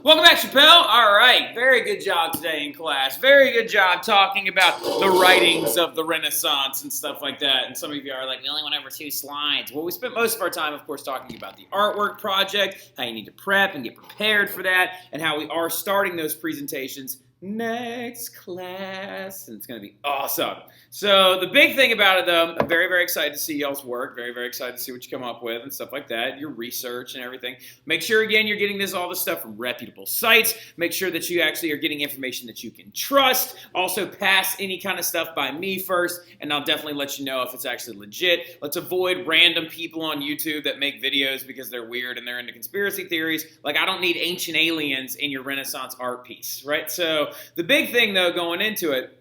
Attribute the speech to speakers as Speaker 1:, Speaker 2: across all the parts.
Speaker 1: Welcome back, Chappelle. All right, very good job today in class. Very good job talking about the writings of the Renaissance and stuff like that. And some of you are like, we only went over 2 slides. Well, we spent most of our time, of course, talking about the artwork project, how you need to prep and get prepared for that, and how we are starting those presentations next class, and it's going to be awesome. So the big thing about it, though, I'm very, very excited to see y'all's work, very, very excited to see what you come up with and stuff like that, your research and everything. Make sure, again, you're getting all this stuff from reputable sites. Make sure that you actually are getting information that you can trust. Also, pass any kind of stuff by me first, and I'll definitely let you know if it's actually legit. Let's avoid random people on YouTube that make videos because they're weird and they're into conspiracy theories. Like, I don't need ancient aliens in your Renaissance art piece, right? So the big thing, though, going into it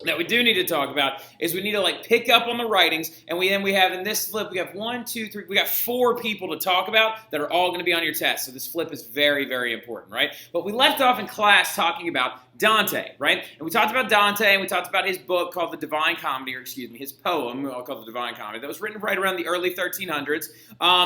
Speaker 1: that we do need to talk about is we need to pick up on the writings, and we have in this flip, we have 1, 2, 3, we got 4 people to talk about that are all going to be on your test. So this flip is very, very important, right? But we left off in class talking about Dante, right? And we talked about Dante, and we talked about his book called The Divine Comedy, or excuse me, his poem called The Divine Comedy, that was written right around the early 1300s.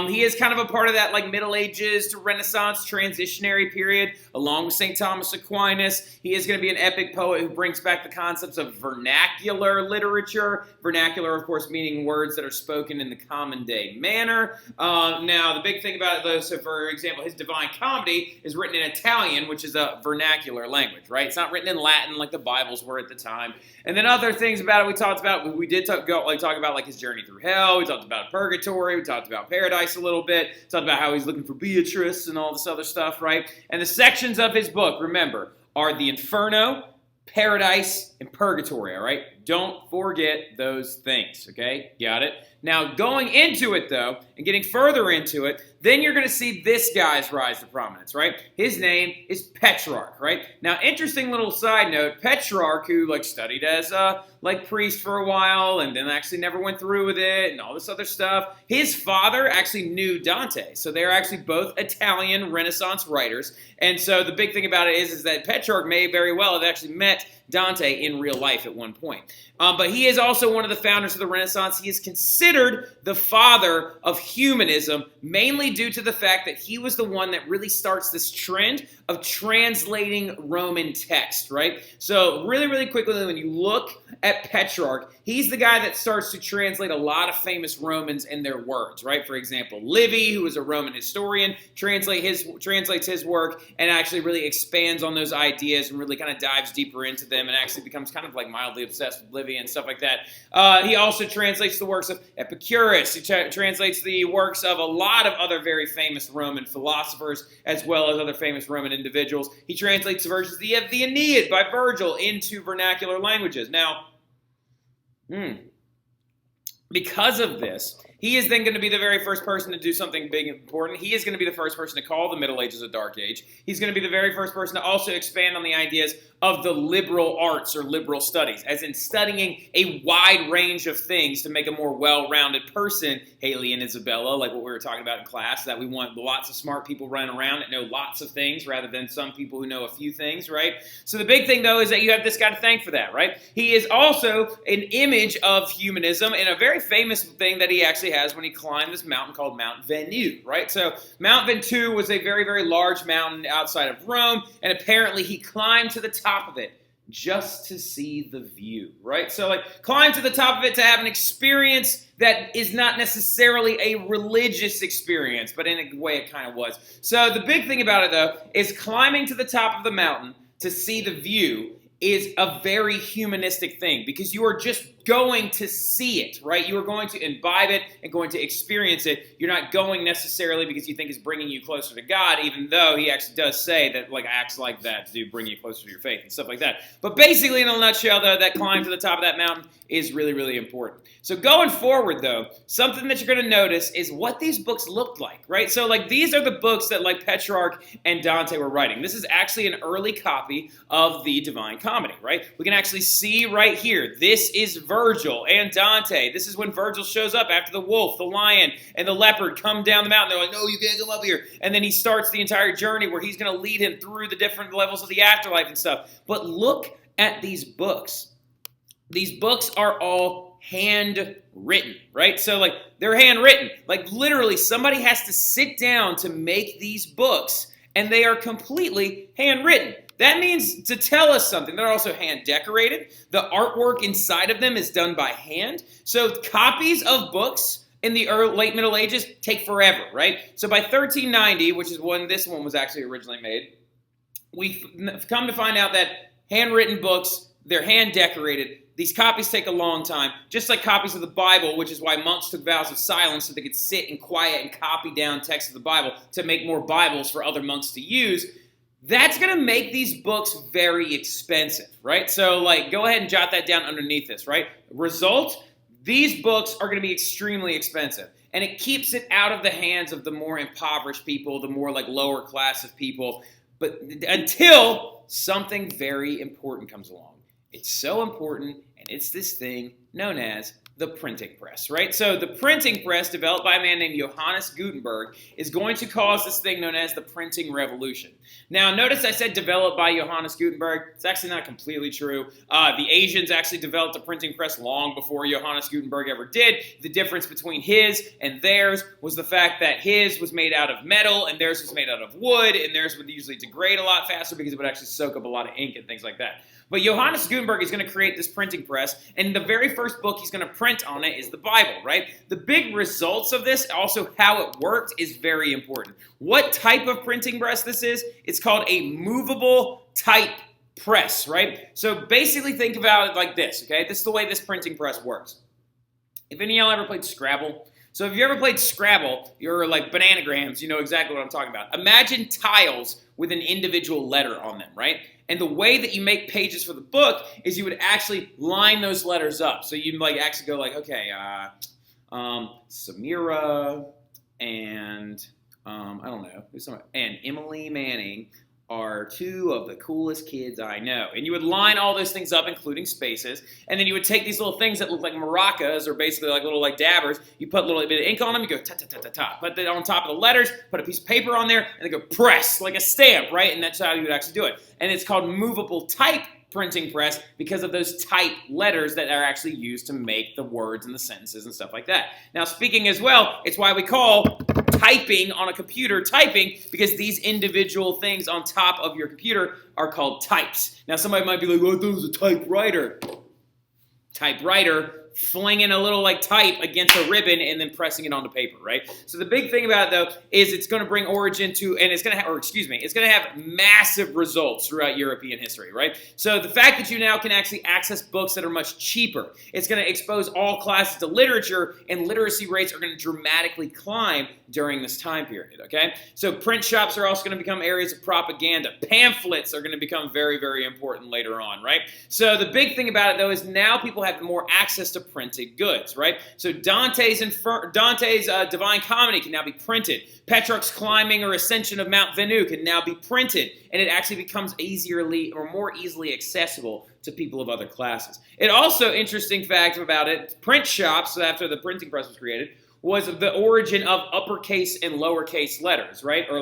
Speaker 1: He is kind of a part of that Middle Ages to Renaissance transitionary period, along with St. Thomas Aquinas. He is going to be an epic poet who brings back the concepts of vernacular literature. Vernacular, of course, meaning words that are spoken in the common day manner. Now, the big thing about it, though, so for example, his Divine Comedy is written in Italian, which is a vernacular language, right? It's not written in Latin like the Bibles were at the time. And then other things about it we talked about, we did talk about his journey through hell. We talked about purgatory. We talked about paradise a little bit. We talked about how he's looking for Beatrice and all this other stuff, right? And the sections of his book, remember, are the Inferno, Paradise, and Purgatory, all right? Don't forget those things, okay? Got it? Now, going into it, though, and getting further into it, then you're going to see this guy's rise to prominence, right? His name is Petrarch, right? Now, interesting little side note, Petrarch, who, studied as a, priest for a while and then actually never went through with it and all this other stuff, his father actually knew Dante. So they're actually both Italian Renaissance writers. And so the big thing about it is that Petrarch may very well have actually met Dante in real life at one point. But he is also one of the founders of the Renaissance. He is considered the father of humanism, mainly due to the fact that he was the one that really starts this trend of translating Roman text, right? So really, really quickly, when you look at Petrarch, he's the guy that starts to translate a lot of famous Romans and their words, right? For example, Livy, who is a Roman historian, translates his work and actually really expands on those ideas and really kind of dives deeper into them and actually becomes kind of mildly obsessed with Livy and stuff like that. He also translates the works of Epicurus. He translates the works of a lot of other very famous Roman philosophers, as well as other famous Roman individuals. He translates versions of the Aeneid by Virgil into vernacular languages. Now, because of this, he is then going to be the very first person to do something big and important. He is going to be the first person to call the Middle Ages a Dark Age. He's going to be the very first person to also expand on the ideas of the liberal arts or liberal studies, as in studying a wide range of things to make a more well-rounded person. Haley and Isabella, like what we were talking about in class, that we want lots of smart people running around that know lots of things rather than some people who know a few things, right? So the big thing, though, is that you have this guy to thank for that, right? He is also an image of humanism and a very famous thing that he actually has when he climbed this mountain called Mount Venti, right? So Mount Ventoux was a very, very large mountain outside of Rome, and apparently he climbed to the top of it just to see the view, right? So climb to the top of it to have an experience that is not necessarily a religious experience, but in a way it kind of was. So the big thing about it, though, is climbing to the top of the mountain to see the view is a very humanistic thing because you are just going to see it, right? You are going to imbibe it and going to experience it. You're not going necessarily because you think it's bringing you closer to God, even though he actually does say that acts like that do bring you closer to your faith and stuff like that. But basically, in a nutshell, though, that climb to the top of that mountain is really, really important. So going forward, though, something that you're going to notice is what these books looked like, right? So these are the books that Petrarch and Dante were writing. This is actually an early copy of the Divine Comedy, right? We can actually see right here, this is Virgil and Dante. This is when Virgil shows up after the wolf, the lion, and the leopard come down the mountain. They're like, no, you can't come up here. And then he starts the entire journey where he's going to lead him through the different levels of the afterlife and stuff. But look at these books. These books are all handwritten, right? So they're handwritten. Literally somebody has to sit down to make these books and they are completely handwritten. That means to tell us something. They're also hand decorated. The artwork inside of them is done by hand. So copies of books in the late Middle Ages take forever, right? So by 1390, which is when this one was actually originally made, we've come to find out that handwritten books, they're hand decorated. These copies take a long time, just like copies of the Bible, which is why monks took vows of silence so they could sit in quiet and copy down text of the Bible to make more Bibles for other monks to use. That's going to make these books very expensive, right? So, go ahead and jot that down underneath this, right? Result, these books are going to be extremely expensive. And it keeps it out of the hands of the more impoverished people, the more, lower class of people. But until something very important comes along. It's so important, and it's this thing known as the printing press, right? So the printing press, developed by a man named Johannes Gutenberg, is going to cause this thing known as the printing revolution. Now, notice I said developed by Johannes Gutenberg. It's actually not completely true. The Asians actually developed a printing press long before Johannes Gutenberg ever did. The difference between his and theirs was the fact that his was made out of metal and theirs was made out of wood, and theirs would usually degrade a lot faster because it would actually soak up a lot of ink and things like that. But Johannes Gutenberg is going to create this printing press, and the very first book he's going to print on it is the Bible, right? The big results of this, also how it worked, is very important. What type of printing press this is? It's called a movable type press, right? So basically think about it like this, okay? This is the way this printing press works. If any of y'all ever played Scrabble, so if you ever played Scrabble, you're like bananagrams, you know exactly what I'm talking about. Imagine tiles with an individual letter on them, right? And the way that you make pages for the book is you would actually line those letters up. So you'd actually go okay, Samira and I don't know, and Emily Manning are two of the coolest kids I know. And you would line all those things up, including spaces, and then you would take these little things that look like maracas, or basically little dabbers, you put a little bit of ink on them, you go ta-ta-ta-ta-ta, put that on top of the letters, put a piece of paper on there, and then go press, like a stamp, right? And that's how you would actually do it. And it's called movable type printing press because of those type letters that are actually used to make the words and the sentences and stuff like that. Now, speaking as well, it's why we call typing on a computer typing, because these individual things on top of your computer are called types. Now, somebody might be like, oh, that was a typewriter. Typewriter, flinging a little type against a ribbon and then pressing it onto paper, right? So the big thing about it, though, is it's going to bring origin to, and it's going to have, it's going to have massive results throughout European history, right? So the fact that you now can actually access books that are much cheaper, it's going to expose all classes to literature, and literacy rates are going to dramatically climb during this time period, okay? So print shops are also going to become areas of propaganda. Pamphlets are going to become very, very important later on, right? So the big thing about it, though, is now people have more access to printed goods, right? So Dante's Divine Comedy can now be printed. Petrarch's Climbing or Ascension of Mount Venu can now be printed, and it actually becomes more easily accessible to people of other classes. It also, interesting fact about it, print shops, after the printing press was created, was the origin of uppercase and lowercase letters, right? Or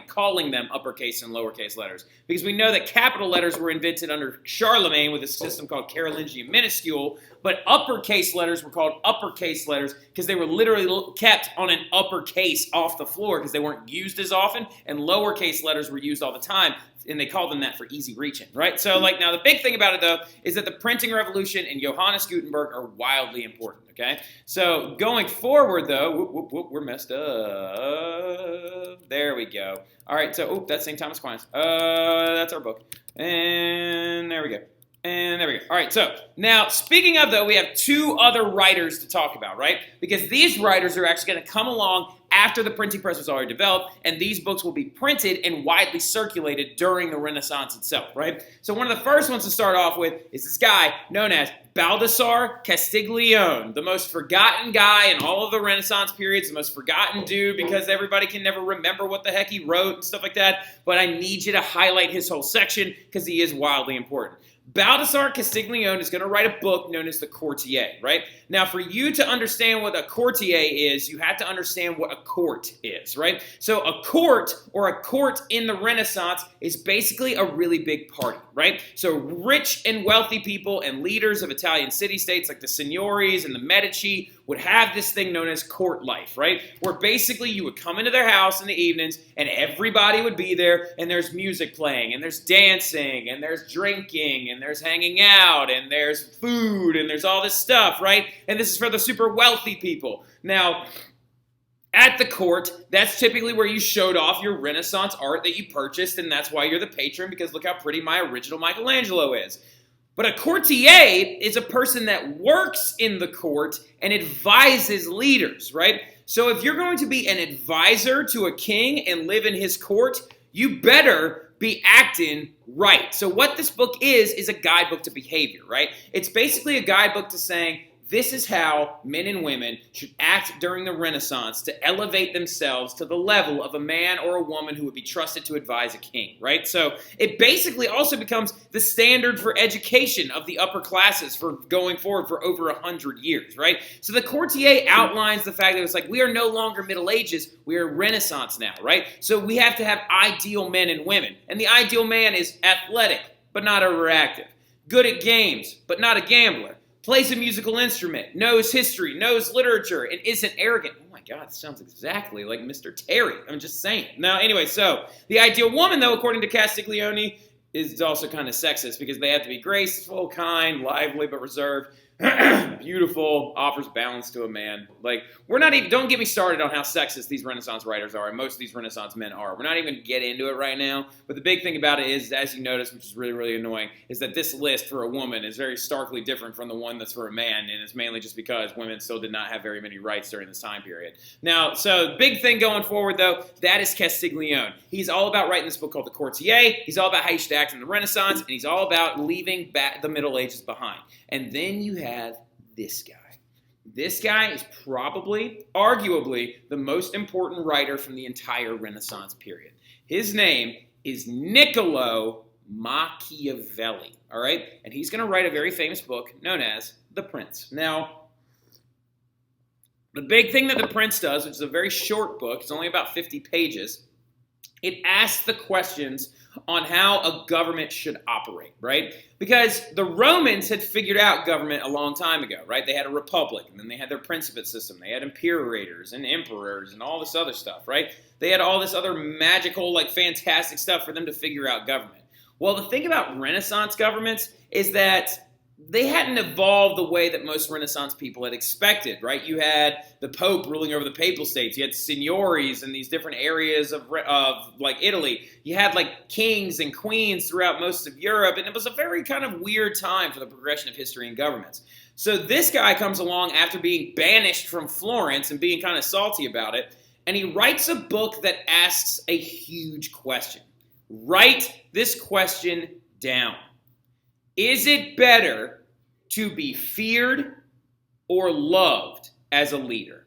Speaker 1: calling them uppercase and lowercase letters. Because we know that capital letters were invented under Charlemagne with a system called Carolingian minuscule, but uppercase letters were called uppercase letters because they were literally kept on an uppercase off the floor because they weren't used as often, and lowercase letters were used all the time, and they called them that for easy reaching, right? So, now the big thing about it, though, is that the printing revolution and Johannes Gutenberg are wildly important, okay? So, going forward, though, we're messed up. There we go. All right, so, that's St. Thomas Aquinas. That's our book. And there we go. And there we go. All right, so now speaking of, though, we have two other writers to talk about, right? Because these writers are actually going to come along after the printing press was already developed, and these books will be printed and widely circulated during the Renaissance itself, right? So one of the first ones to start off with is this guy known as Baldassare Castiglione, the most forgotten guy in all of the Renaissance periods, the most forgotten dude because everybody can never remember what the heck he wrote and stuff like that, but I need you to highlight his whole section because he is wildly important. Baldassare Castiglione is going to write a book known as the Cortier, right? Now, for you to understand what a Cortier is, you have to understand what a court is, right? So a court, or a court in the Renaissance, is basically a really big party, right? So rich and wealthy people and leaders of Italian city-states like the Signories and the Medici would have this thing known as court life, right? Where basically you would come into their house in the evenings and everybody would be there and there's music playing and there's dancing and there's drinking and there's hanging out and there's food and there's all this stuff, right? And this is for the super wealthy people. Now, at the court, that's typically where you showed off your Renaissance art that you purchased, and that's why you're the patron, because look how pretty my original Michelangelo is. But a courtier is a person that works in the court and advises leaders, right? So if you're going to be an advisor to a king and live in his court, you better be acting right. So what this book is a guidebook to behavior, right? It's basically a guidebook to saying, this is how men and women should act during the Renaissance to elevate themselves to the level of a man or a woman who would be trusted to advise a king, right? So it basically also becomes the standard for education of the upper classes for going forward for over 100 years, right? So the Cortier outlines the fact that it's like we are no longer Middle Ages, we are Renaissance now, right? So we have to have ideal men and women. And the ideal man is athletic, but not overactive. Good at games, but not a gambler. Plays a musical instrument, knows history, knows literature, and isn't arrogant. Oh my God, this sounds exactly like Mr. Terry. I'm just saying. Now, anyway, so the ideal woman, though, according to Castiglione, is also kind of sexist because they have to be graceful, kind, lively, but reserved. Beautiful, offers balance to a man. Like, we're not even, don't get me started on how sexist these Renaissance writers are, and most of these Renaissance men are. We're not even going to get into it right now, but the big thing about it is, as you notice, which is really, really annoying, is that this list for a woman is very starkly different from the one that's for a man, and it's mainly just because women still did not have very many rights during this time period. Now, so big thing going forward, though, that is Castiglione. He's all about writing this book called The Courtier. He's all about how you should act in the Renaissance, and he's all about leaving back the Middle Ages behind. And then you have this guy. This guy is probably, arguably, the most important writer from the entire Renaissance period. His name is Niccolo Machiavelli, all right? And he's going to write a very famous book known as The Prince. Now, the big thing that The Prince does, which is a very short book, it's only about 50 pages, it asks the questions on how a government should operate, right? Because the Romans had figured out government a long time ago, right? They had a republic, and then they had their Principate system. They had imperators and emperors and all this other stuff, right? They had all this other magical, like, fantastic stuff for them to figure out government. Well, the thing about Renaissance governments is that they hadn't evolved the way that most Renaissance people had expected, right? You had the Pope ruling over the Papal States. You had signories in these different areas of like Italy. You had like kings and queens throughout most of Europe, and it was a very kind of weird time for the progression of history and governments. So this guy comes along after being banished from Florence and being kind of salty about it, and he writes a book that asks a huge question. Write this question down. Is it better to be feared or loved as a leader?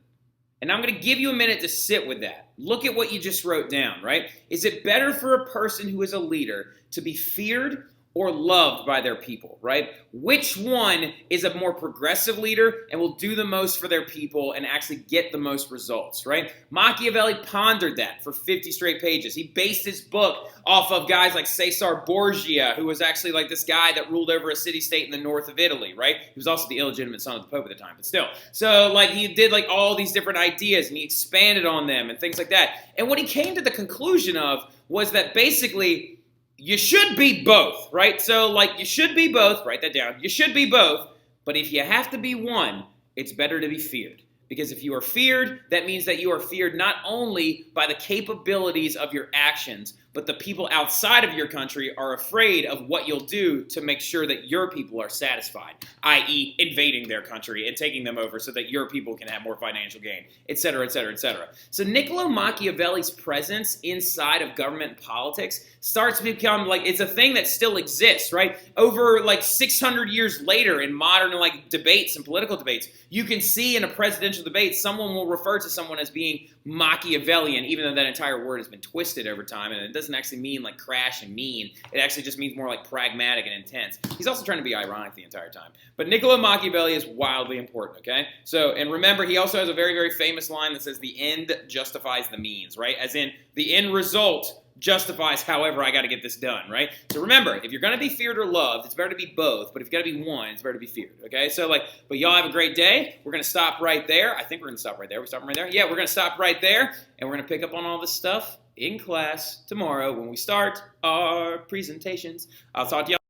Speaker 1: And I'm going to give you a minute to sit with that. Look at what you just wrote down, right? Is it better for a person who is a leader to be feared or loved by their people, right? Which one is a more progressive leader and will do the most for their people and actually get the most results, right? Machiavelli pondered that for 50 straight pages. He based his book off of guys like Caesar Borgia, who was actually like this guy that ruled over a city-state in the north of Italy, right? He was also the illegitimate son of the Pope at the time, but still. So like he did like all these different ideas and he expanded on them and things like that. And what he came to the conclusion of was that basically you should be both, right? So, like, you should be both. Write that down. You should be both. But if you have to be one, it's better to be feared. Because if you are feared, that means that you are feared not only by the capabilities of your actions, but the people outside of your country are afraid of what you'll do to make sure that your people are satisfied, i.e. invading their country and taking them over so that your people can have more financial gain, et cetera, et cetera, et cetera. So Niccolo Machiavelli's presence inside of government and politics starts to become like, it's a thing that still exists, right? Over like 600 years later in modern like debates and political debates, you can see in a presidential debate, someone will refer to someone as being Machiavellian, even though that entire word has been twisted over time, and it doesn't actually mean like crash and mean. It actually just means more like pragmatic and intense. He's also trying to be ironic the entire time. But Niccolo Machiavelli is wildly important, okay? So, and remember, he also has a very, very famous line that says, the end justifies the means, right? As in, the end result justifies however I got to get this done, right? So remember, if you're going to be feared or loved, it's better to be both. But if you got to be one, it's better to be feared, okay? So, but y'all have a great day. We're going to stop right there. I think we're going to stop right there. We're stopping right there? Yeah, we're going to stop right there, and we're going to pick up on all this stuff in class tomorrow when we start our presentations. I'll talk to y'all.